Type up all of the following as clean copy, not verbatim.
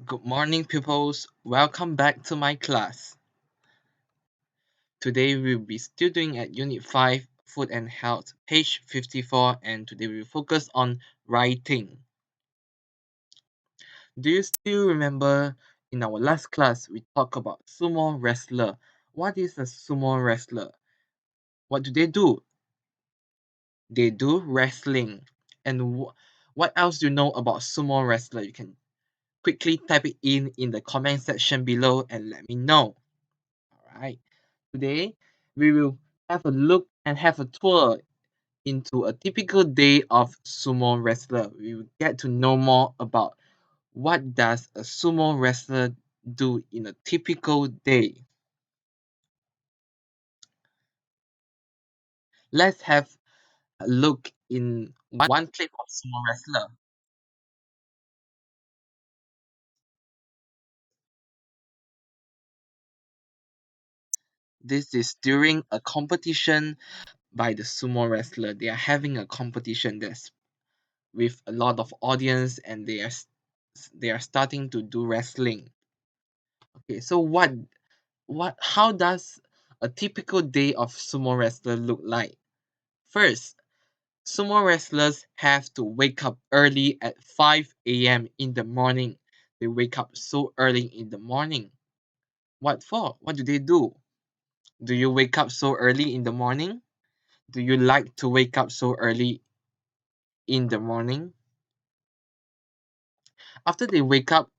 Good morning, pupils. Welcome back to my class. Today we'll be still doing at Unit 5, Food and Health, page 54, and today we'll focus on writing. Do you still remember in our last class we talked about sumo wrestler? What is a sumo wrestler? What do they do? They do wrestling. And what else do you know about sumo wrestler? You can quickly type it in the comment section below and let me know. Alright. Today, we will have a look and have a tour into a typical day of sumo wrestler. We will get to know more about what does a sumo wrestler do in a typical day. Let's have a look in one clip of sumo wrestler. This is during a competition by the sumo wrestler. They are having a competition that's with a lot of audience and they are starting to do wrestling. Okay, so how does a typical day of sumo wrestler look like? First, sumo wrestlers have to wake up early at 5 a.m. in the morning. They wake up so early in the morning. What for? What do they do? Do you wake up so early in the morning? Do you like to wake up so early in the morning? After they wake up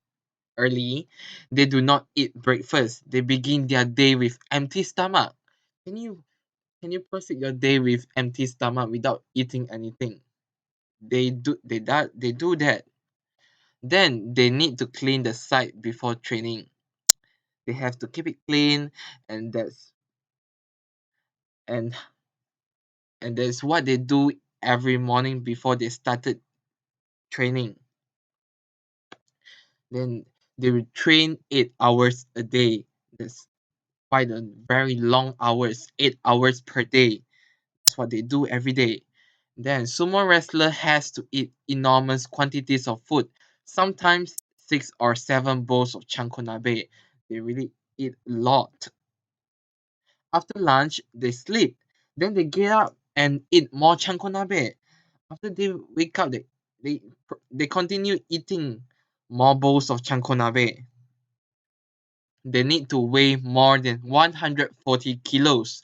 early, they do not eat breakfast. They begin their day with empty stomach. Can you Can you proceed your day with empty stomach without eating anything? They do that. Then they need to clean the site before training. They have to keep it clean, and and that's what they do every morning before they started training. Then they will train 8 hours a day. That's quite a very long hours, 8 hours per day. That's what they do every day. Then sumo wrestler has to eat enormous quantities of food, sometimes 6 or 7 bowls of chankonabe. They really eat a lot. After lunch, they sleep. Then they get up and eat more chankonabe. After they wake up, they, they continue eating more bowls of chankonabe. They need to weigh more than 140 kilos.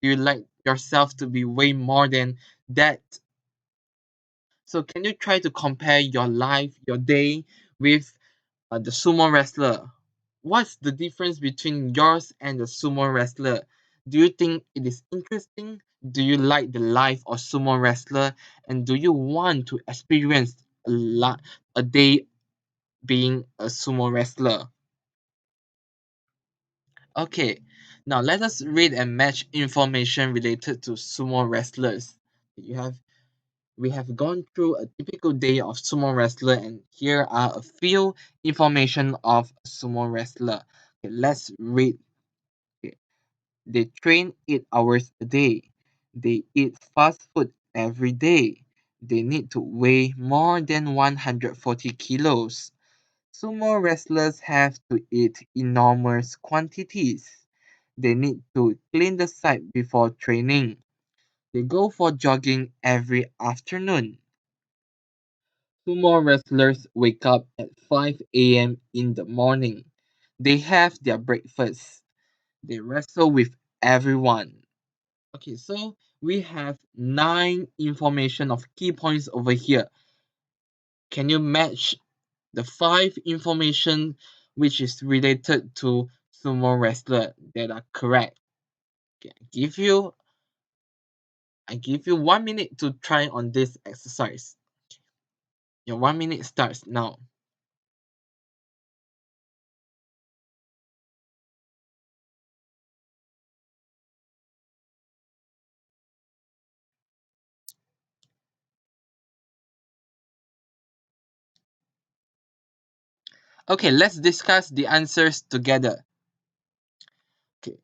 Do you like yourself to be way more than that? So can you try to compare your life, your day with the sumo wrestler? What's the difference between yours and the sumo wrestler? Do you think it is interesting? Do you like the life of sumo wrestler? And do you want to experience a day being a sumo wrestler? Okay, now let us read and match information related to sumo wrestlers. You have We have gone through a typical day of sumo wrestler, and here are a few information of a sumo wrestler. Okay, let's read. Okay. They train 8 hours a day. They eat fast food every day. They need to weigh more than 140 kilos. Sumo wrestlers have to eat enormous quantities. They need to clean the site before training. They go for jogging every afternoon. Sumo wrestlers wake up at 5 a.m. in the morning. They have their breakfast. They wrestle with everyone. Okay, so we have 9 information of key points over here. Can you match the 5 information which is related to sumo wrestler that are correct? Okay, I give you 1 minute to try on this exercise. Your 1 minute starts now. Okay, let's discuss the answers together. Okay.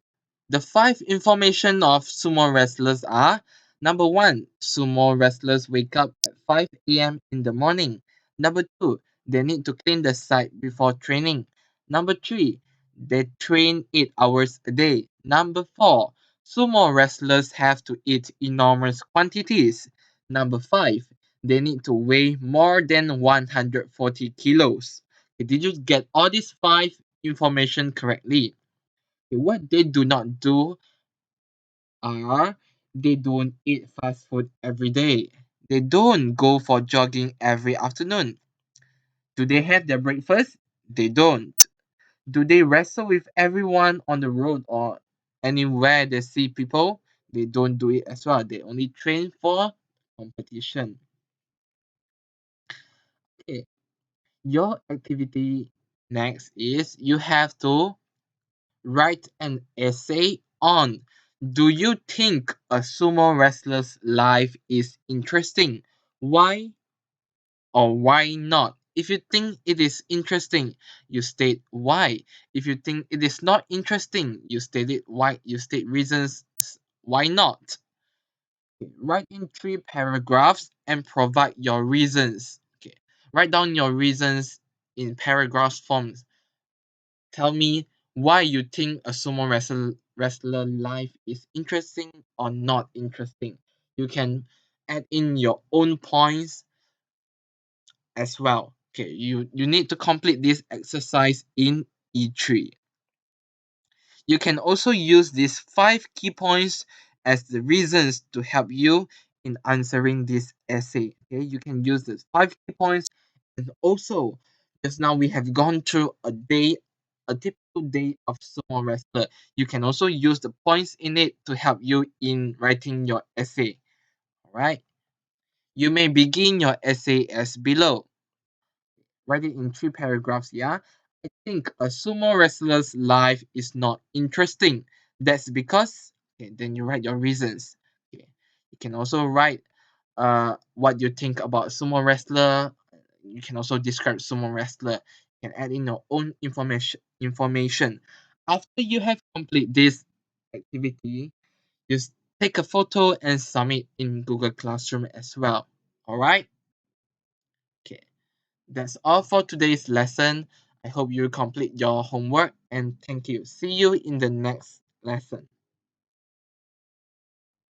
The 5 information of sumo wrestlers are: number one, sumo wrestlers wake up at 5 a.m. in the morning. Number two, they need to clean the site before training. Number 3, they train 8 hours a day. Number 4, sumo wrestlers have to eat enormous quantities. Number 5, they need to weigh more than 140 kilos. Okay, did you get all these 5 information correctly? Okay, what they do not do are they don't eat fast food every day. They don't go for jogging every afternoon. Do they have their breakfast? They don't. Do they wrestle with everyone on the road or anywhere they see people? They don't do it as well. They only train for competition. Okay. Your activity next is you have to write an essay on, do you think a sumo wrestler's life is interesting? Why or why not? If you think it is interesting, you state why. If you think it is not interesting, you state it why. You state reasons why not. Okay, write in 3 paragraphs and provide your reasons. Okay. Write down your reasons in paragraph forms. Tell me why you think a sumo wrestler life is interesting or not interesting. You can add in your own points as well. Okay, you need to complete this exercise in E3. You can also use these 5 key points as the reasons to help you in answering this essay. Okay, you can use these 5 key points, and also just now we have gone through a typical day of sumo wrestler. You can also use the points in it to help you in writing your essay. All right, you may begin your essay as below. Write it in 3 paragraphs, yeah? I think a sumo wrestler's life is not interesting. That's because, okay, then you write your reasons. Okay. You can also write what you think about sumo wrestler. You can also describe sumo wrestler. You can add in your own information. After you have complete this activity, just take a photo and submit in Google Classroom as well. Alright? Okay. That's all for today's lesson. I hope you complete your homework and thank you. See you in the next lesson.